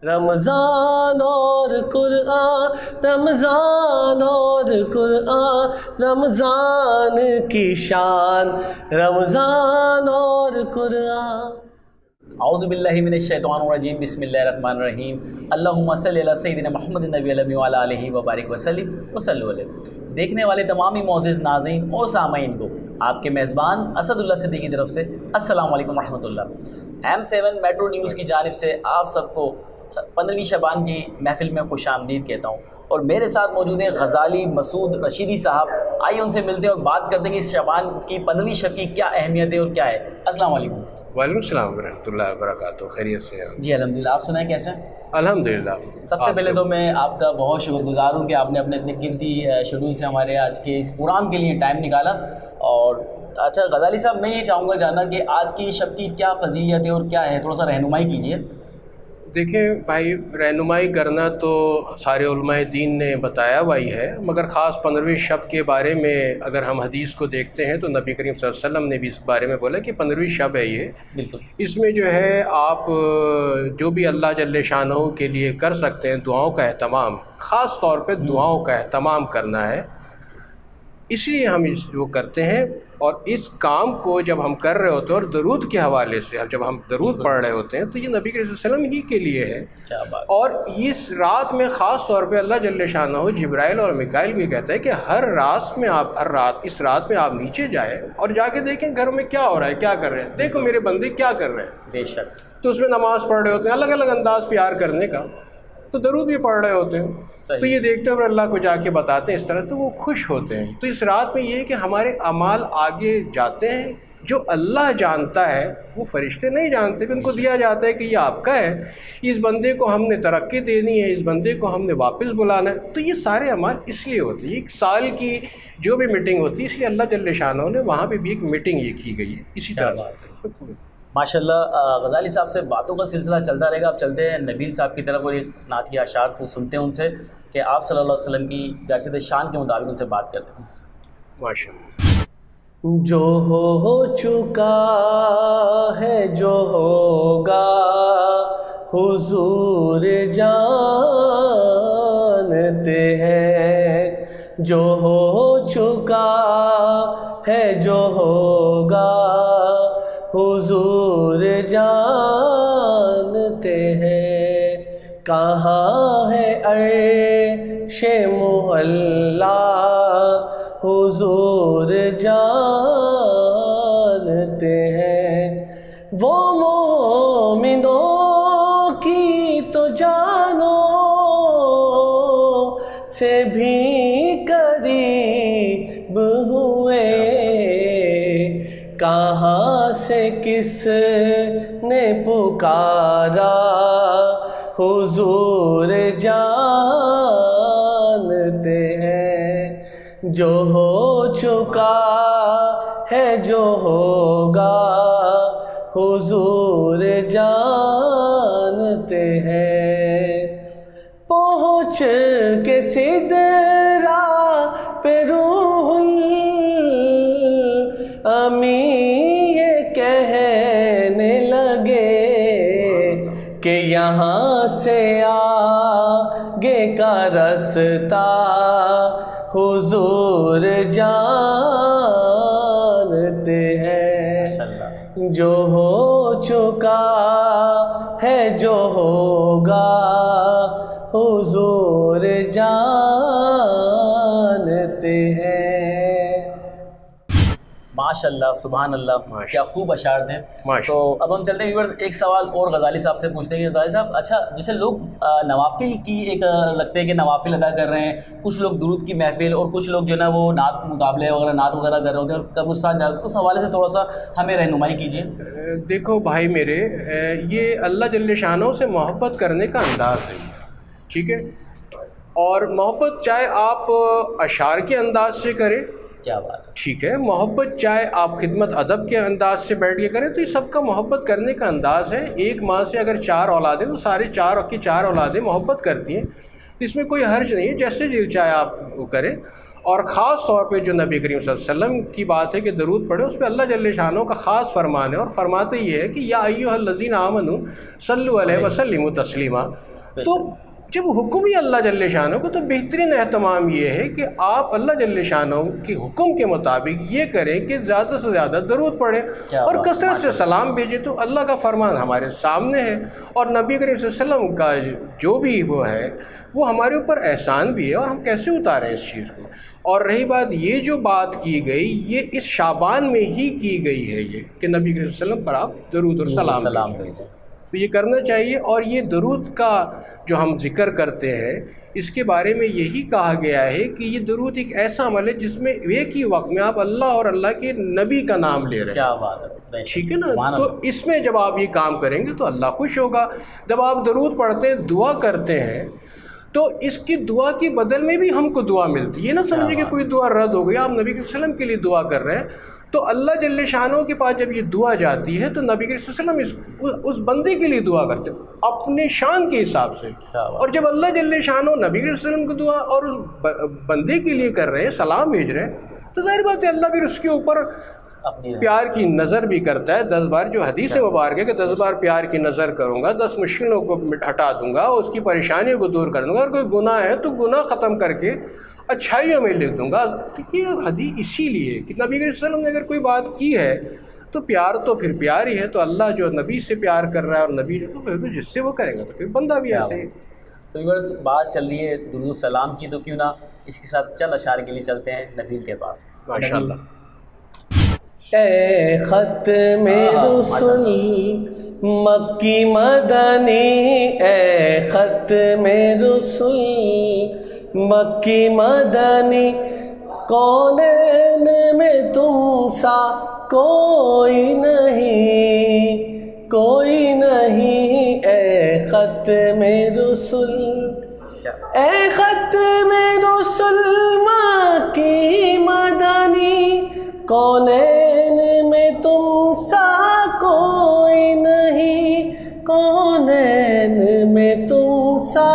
رمضان اور قرآن، رمضان اور قرآن، رمضان کی شان، رمضان اور قرآن۔ اعوذ باللہ من الشیطان الرجیم، بسم اللہ الرحمن الرحیم۔ اللہم صلی علی سیدنا محمد النبی الامی وعلی آلہ وبارک وسلم وصلوا علیہ۔ دیکھنے والے تمام ہی معزز ناظرین اور سامعین کو آپ کے میزبان اسد اللہ صدیقی کی طرف سے السلام علیکم ورحمۃ اللہ۔ M7 میٹرو نیوز کی جانب سے آپ سب کو 15ویں شعبان کی محفل میں خوش آمدید کہتا ہوں، اور میرے ساتھ موجود ہیں غزالی مسعود رشیدی صاحب۔ آئیے ان سے ملتے ہیں اور بات کرتے ہیں کہ اس شعبان کی 15ویں شب کی کیا اہمیت ہے اور کیا ہے۔ السلام علیکم۔ وعلیکم السلام ورحمۃ اللہ وبرکاتہ، خیریت سے ہیں؟ جی الحمدللہ، آپ سنائیں کیسے ہیں؟ الحمدللہ۔ سب سے پہلے تو میں آپ کا بہت شکر گزار ہوں کہ آپ نے اپنے اتنے قیمتی شیڈول سے ہمارے آج کے اس پروگرام کے لیے ٹائم نکالا۔ اور اچھا غزالی صاحب، میں یہ چاہوں گا جاننا کہ آج کی شب کی کیا فضیلت ہے اور کیا ہے، تھوڑا سا رہنمائی کیجیے۔ دیکھیں بھائی، رہنمائی کرنا تو سارے علماء دین نے بتایا ہوا ہی ہے، مگر خاص 15ویں شب کے بارے میں اگر ہم حدیث کو دیکھتے ہیں تو نبی کریم صلی اللہ علیہ وسلم نے بھی اس بارے میں بولا کہ 15ویں شب ہے یہ۔ بالکل، اس میں جو ہے آپ جو بھی اللہ جل شانہ کے لیے کر سکتے ہیں، دعاؤں کا اہتمام، خاص طور پہ دعاؤں کا اہتمام کرنا ہے، اس لیے ہم وہ کرتے ہیں۔ اور اس کام کو جب ہم کر رہے ہوتے ہیں اور درود کے حوالے سے جب ہم درود پڑھ رہے ہوتے ہیں تو یہ نبی کریم صلی اللہ علیہ وسلم ہی کے لیے ہے۔ کیا بات۔ اور اس رات میں خاص طور پہ اللہ جل شانہ جبرائیل اور میکائیل بھی کہتا ہے کہ ہر رات میں اس رات میں آپ نیچے جائیں اور جا کے دیکھیں گھر میں کیا ہو رہا ہے، کیا کر رہے ہیں، دیکھو میرے بندے کیا کر رہے ہیں۔ بے شک۔ تو اس میں نماز پڑھ رہے ہوتے ہیں، الگ الگ انداز پیار کرنے کا، تو درود بھی پڑھ رہے ہوتے ہیں، تو یہ دیکھتے ہوئے اللہ کو جا کے بتاتے ہیں اس طرح، تو وہ خوش ہوتے ہیں۔ تو اس رات میں یہ ہے کہ ہمارے اعمال آگے جاتے ہیں، جو اللہ جانتا ہے وہ فرشتے نہیں جانتے، کہ ان کو دیا جاتا ہے کہ یہ آپ کا ہے، اس بندے کو ہم نے ترقی دینی ہے، اس بندے کو ہم نے واپس بلانا ہے۔ تو یہ سارے اعمال اس لیے ہوتے ہیں، ایک سال کی جو بھی میٹنگ ہوتی ہے، اس لیے اللہ جل شانہ نے وہاں پہ بھی ایک میٹنگ یہ کی گئی ہے، اسی طرح سے۔ ماشاء اللہ، غزالی صاحب سے باتوں کا سلسلہ چلتا رہے گا۔ اب چلتے ہیں نبیل صاحب کی طرف اور ایک نعتیہ اشعار کو سنتے ہیں ان سے کہ آپ صلی اللہ علیہ وسلم کی جیسے شان کے مطابق ان سے بات کرتے ہیں۔ ماشاء اللہ۔ جو ہو چکا ہے، جو ہوگا حضور جانتے ہیں، جو ہو چکا ہے، جو ہوگا حضور جانتے ہیں۔ کہاں ہے عرش معلا، حضور جانتے ہیں۔ وہ مومنوں کی تو جانوں سے بھی قریب ہوئے، کہاں سے کس نے پکارا، حضور جانتے ہیں۔ جو ہو چکا ہے، جو ہوگا حضور جانتے ہیں۔ پہنچ کے سدرا پہ روح امی یہ کہنے لگے کہ یہاں سے آگے کا رستہ حضور جانتے ہیں۔ جو ہو چکا ہے، جو ہوگا حضور جانتے ہیں۔ ماشاء اللہ، سبحان اللہ، کیا خوب اشعار تھے۔ تو اب ہم چلتے ہیں ویورز، ایک سوال اور غزالی صاحب سے پوچھتے ہیں کہ غزالی صاحب، اچھا جیسے لوگ نوافل کی ایک لگتے ہیں کہ نوافل ادا کر رہے ہیں، کچھ لوگ درود کی محفل اور کچھ لوگ جو ہے نا وہ نعت مقابلے وغیرہ نعت وغیرہ کر رہے ہوتے ہیں اور قبرستان جا رہے ہیں، اس حوالے سے تھوڑا سا ہمیں رہنمائی کیجیے۔ دیکھو بھائی میرے، یہ اللہ جل شانہ سے محبت کرنے کا انداز ہے، ٹھیک ہے، اور محبت چاہے آپ اشعار کے انداز سے کریں، کیا بات ہے، ٹھیک ہے، محبت چاہے آپ خدمت ادب کے انداز سے بیٹھ کے کریں، تو یہ سب کا محبت کرنے کا انداز ہے۔ ایک ماں سے اگر 4 اولادیں تو سارے 4 اولادیں محبت کرتی ہیں، تو اس میں کوئی حرج نہیں ہے، جیسے دل چاہے آپ وہ کریں۔ اور خاص طور پہ جو نبی کریم صلی اللہ علیہ وسلم کی بات ہے کہ درود پڑھیں، اس پہ اللہ جل شانہ کا خاص فرمان ہے، اور فرماتے یہ ہے کہ یا ایھا الذین آمنوا صلوا علیہ وسلموا تسلیما، تو جب حکم ہی اللہ جل شانہ کو، تو بہترین اہتمام یہ ہے کہ آپ اللہ جل شانہ کے حکم کے مطابق یہ کریں کہ زیادہ سے زیادہ درود پڑھیں اور کثرت سے سلام بھیجیں. تو اللہ کا فرمان ہمارے سامنے ہے، اور نبی کریم صلی اللہ علیہ وسلم کا جو بھی وہ ہے وہ ہمارے اوپر احسان بھی ہے، اور ہم کیسے اتاریں اس چیز کو. اور رہی بات یہ جو بات کی گئی، یہ اس شعبان میں ہی کی گئی ہے، یہ کہ نبی کریم صلی اللہ علیہ وسلم پر آپ درود اور سلام بھیجیں. تو یہ کرنا چاہیے. اور یہ درود کا جو ہم ذکر کرتے ہیں، اس کے بارے میں یہی کہا گیا ہے کہ یہ درود ایک ایسا عمل ہے جس میں ایک ہی وقت میں آپ اللہ اور اللہ کے نبی کا نام لے رہے ہیں. کیا بات ہے، ٹھیک ہے نا. تو اس میں جب آپ یہ کام کریں گے تو اللہ خوش ہوگا. جب آپ درود پڑھتے ہیں، دعا کرتے ہیں، تو اس کی دعا کے بدل میں بھی ہم کو دعا ملتی ہے. یہ نہ سمجھے کہ کوئی دعا رد ہو گئی. آپ نبی صلی اللہ علیہ وسلم کے لیے دعا کر رہے ہیں، تو اللہ جل شانہ کے پاس جب یہ دعا جاتی ہے تو نبی صلی اللہ علیہ وسلم اس بندے کے لیے دعا کرتے ہیں اپنے شان کے حساب سے. اور جب اللہ جل شانہ نبی صلی اللہ علیہ وسلم کو دعا اور اس بندے کے لیے کر رہے ہیں، سلام بھیج رہے ہیں، تو ظاہر بات ہے اللہ پھر اس کے اوپر پیار کی نظر بھی کرتا ہے. 10 بار جو حدیث مبارک ہے کہ 10 بار پیار کی نظر کروں گا، 10 مشکلوں کو ہٹا دوں گا، اس کی پریشانیوں کو دور کر دوں گا، اور کوئی گناہ ہے تو گناہ ختم کر کے اچھائیوں میں لکھ دوں گا. یہ حدیث اسی لیے کہ نبی صلی اللہ علیہ وسلم نے اگر کوئی بات کی ہے تو پیار تو پھر پیار ہی ہے. تو اللہ جو نبی سے پیار کر رہا ہے اور نبی تو پھر جس سے وہ کرے گا تو پھر بندہ بھی ایسے ہی. تو ویورز بات چل رہی ہے درود و سلام کی، تو کیوں نہ اس کے ساتھ چند اشعار کے لیے چلتے ہیں نبیل کے پاس. ماشاءاللہ. اے ختم رسل مکی مدنی، اے ختم رسل مکی مدنی، کونین میں تم سا کوئی نہیں، کوئی نہیں. اے ختم رسل، اے ختم رسل مکی مدنی، کونین میں تم سا کوئی نہیں، کونین میں تم سا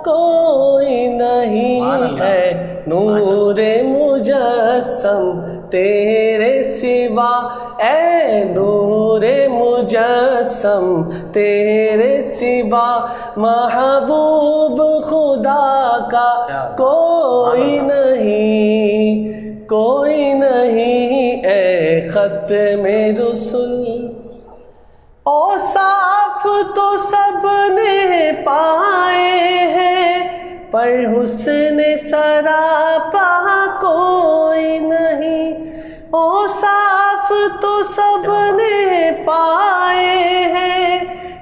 کوئی نہیں. ہے نور مجسم تیرے سوا، اے نور مجسم تیرے سوا، محبوب خدا کا کوئی نہیں، کوئی نہیں. اے ختم رسل، اوصاف تو سب نے پائے ہیں، پر حسن سراپا کوئی نہیں. اوصاف تو سب نے پائے ہیں،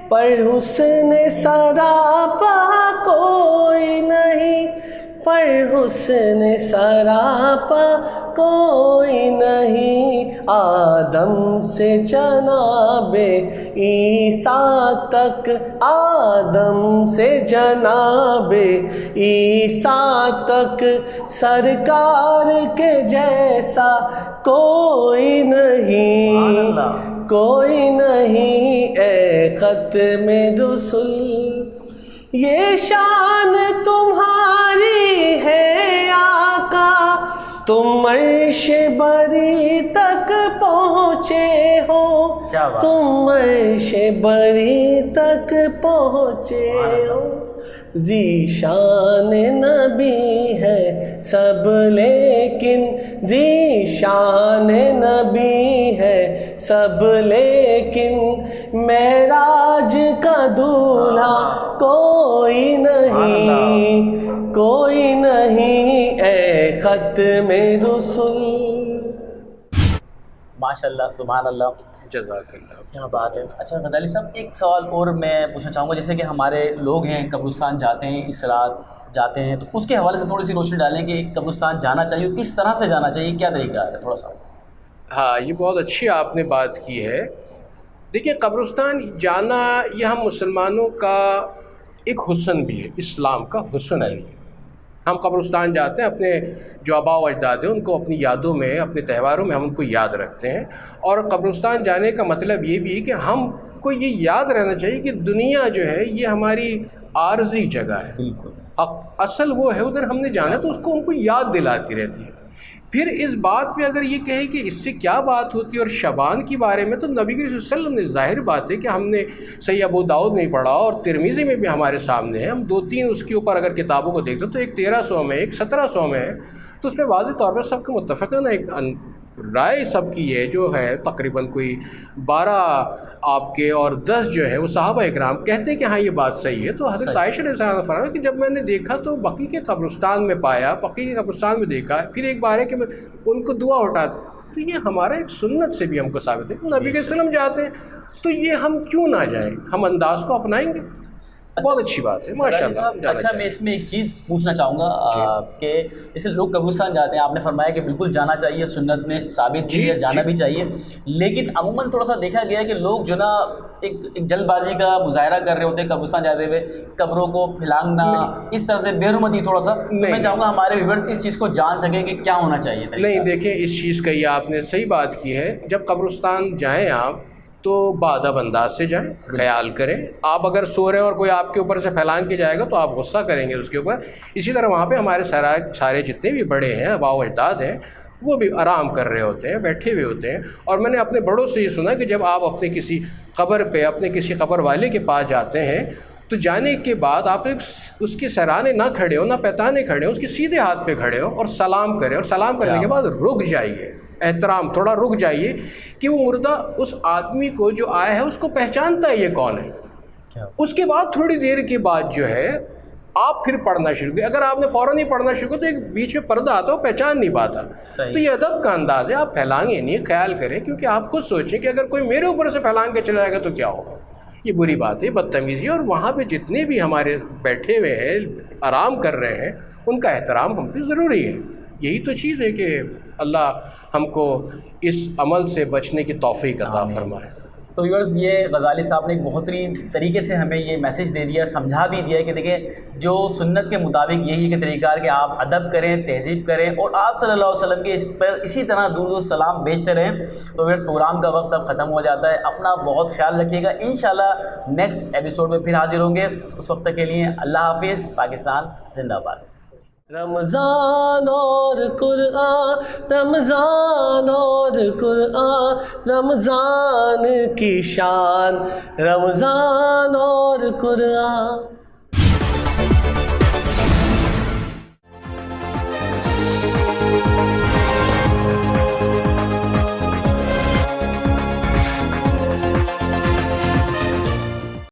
پر حسن سراپا کوئی نہیں، پر حسن سراپا کوئی نہیں. آدم سے جناب عیسیٰ تک، آدم سے جناب عیسیٰ تک، سرکار کے جیسا کوئی نہیں، کوئی نہیں. اے ختم رسل، یہ شان تمہاری ہے آقا، تم عرش بری تک پہنچے ہو، تم عرش بری تک پہنچے ہو. ذیشان نبی ہے سب لیکن، ذیشان نبی ہے سب لیکن، معراج کا دولہا کوئی نہیں، کوئی نہیں. اے ختم رسل. ماشاءاللہ، سبحان اللہ، جزاک اللہ. کیا بات ہے. اچھا غزالی صاحب، ایک سوال اور میں پوچھنا چاہوں گا. جیسے کہ ہمارے لوگ ہیں قبرستان جاتے ہیں، اس رات جاتے ہیں، تو اس کے حوالے سے تھوڑی سی روشنی ڈالیں کہ قبرستان جانا چاہیے، کس طرح سے جانا چاہیے، کیا طریقہ ہے تھوڑا سا. ہاں، یہ بہت اچھی آپ نے بات کی ہے. دیکھیے، قبرستان جانا یہ ہم مسلمانوں کا ایک حسن بھی ہے، اسلام کا حسن ہے. ہم قبرستان جاتے ہیں، اپنے جو آباء و اجداد ہیں ان کو اپنی یادوں میں، اپنے تہواروں میں ہم ان کو یاد رکھتے ہیں. اور قبرستان جانے کا مطلب یہ بھی ہے کہ ہم کو یہ یاد رہنا چاہیے کہ دنیا جو ہے یہ ہماری عارضی جگہ ہے. بالکل. اصل وہ ہے ادھر ہم نے جانا، تو اس کو ہم کو یاد دلاتی رہتی ہے. پھر اس بات پہ اگر یہ کہے کہ اس سے کیا بات ہوتی ہے اور شعبان کے بارے میں، تو نبی کریم صلی اللہ علیہ وسلم نے، ظاہر بات ہے کہ ہم نے صحیح ابو داؤد میں پڑھا اور ترمذی میں بھی ہمارے سامنے ہے، ہم 2-3 اس کے اوپر اگر کتابوں کو دیکھتے تو ایک 1300 میں، ایک 1700 میں ہے، تو اس میں واضح طور پر سب کا متفقاً ایک رائے سب کی ہے جو ہے تقریباً کوئی 12 آپ کے اور 10 جو ہے وہ صحابہ اکرام کہتے ہیں کہ ہاں یہ بات صحیح ہے۔ تو حضرت عائشہ رضی اللہ عنہا نے فرمایا کہ جب میں نے دیکھا تو بقیع کے قبرستان میں پایا، بقیع کے قبرستان میں دیکھا، پھر ایک بار ہے کہ میں ان کو دعا اٹھاتا، تو یہ ہمارا ایک سنت سے بھی ہم کو ثابت ہے، نبی کے وسلم جاتے ہیں تو یہ ہم کیوں نہ جائیں، ہم انداز کو اپنائیں گے، بہت اچھی بات ہے ماشاء اللہ۔ اچھا میں اس میں ایک چیز پوچھنا چاہوں گا کہ جیسے لوگ قبرستان جاتے ہیں، آپ نے فرمایا کہ بالکل جانا چاہیے، سنت میں ثابت بھی ہے، جانا بھی چاہیے، لیکن عموماً تھوڑا سا دیکھا گیا ہے کہ لوگ جو نا ایک جلد بازی کا مظاہرہ کر رہے ہوتے ہیں قبرستان جاتے ہوئے، قبروں کو پھلانگنا، اس طرح سے بے حرمتی تھوڑا سا، میں چاہوں گا ہمارے ویورز اس چیز کو جان سکیں کہ کیا ہونا چاہیے۔ نہیں دیکھیں، اس چیز کا یہ آپ نے صحیح بات کی ہے، جب قبرستان جائیں آپ تو بادب انداز سے جائیں، خیال کریں، آپ اگر سو رہے ہیں اور کوئی آپ کے اوپر سے پھیلان کے جائے گا تو آپ غصہ کریں گے اس کے اوپر۔ اسی طرح وہاں پہ ہمارے سارے جتنے بھی بڑے ہیں، آباء و اجداد ہیں، وہ بھی آرام کر رہے ہوتے ہیں، بیٹھے ہوئے ہوتے ہیں، اور میں نے اپنے بڑوں سے یہ سنا کہ جب آپ اپنے کسی قبر پہ، اپنے کسی قبر والے کے پاس جاتے ہیں تو جانے کے بعد آپ اس کے سرانے نہ کھڑے ہو، نہ پیتانے کھڑے ہو، اس کے سیدھے ہاتھ پہ کھڑے ہو اور سلام کریں، اور سلام کرنے کے بعد رک جائیے، احترام تھوڑا رک جائیے کہ وہ مردہ اس آدمی کو جو آیا ہے اس کو پہچانتا ہے یہ کون ہے۔ اس کے بعد تھوڑی دیر کے بعد جو ہے آپ پھر پڑھنا شروع کریں، اگر آپ نے فوراً ہی پڑھنا شروع کیا تو ایک بیچ میں پردہ آتا ہے، وہ پہچان نہیں پاتا۔ تو یہ ادب کا انداز ہے، آپ پھیلانگے نہیں، خیال کریں، کیونکہ آپ خود سوچیں کہ اگر کوئی میرے اوپر سے پھیلانگ کے چلا جائے گا تو کیا ہوگا، یہ بری بات ہے، بدتمیزی۔ اور وہاں پہ جتنے بھی ہمارے بیٹھے ہوئے ہیں، آرام کر رہے ہیں، ان کا احترام ہم پہ ضروری ہے۔ یہی تو چیز ہے کہ اللہ ہم کو اس عمل سے بچنے کی توفیق عطا فرمائے۔ تو ویورز، یہ غزالی صاحب نے ایک بہترین طریقے سے ہمیں یہ میسیج دے دیا، سمجھا بھی دیا کہ دیکھیں جو سنت کے مطابق یہی کہ طریقہ ہے کہ آپ ادب کریں، تہذیب کریں، اور آپ صلی اللہ علیہ وسلم کے اس پر اسی طرح درود و سلام بھیجتے رہیں۔ تو ویورز، پروگرام کا وقت اب ختم ہو جاتا ہے، اپنا بہت خیال رکھیے گا، انشاءاللہ نیکسٹ ایپیسوڈ میں پھر حاضر ہوں گے، اس وقت تک کے لیے اللہ حافظ، پاکستان زندہ باد۔ رمضان اور قرآن، رمضان اور قرآن، رمضان کی شان، رمضان اور قرآن۔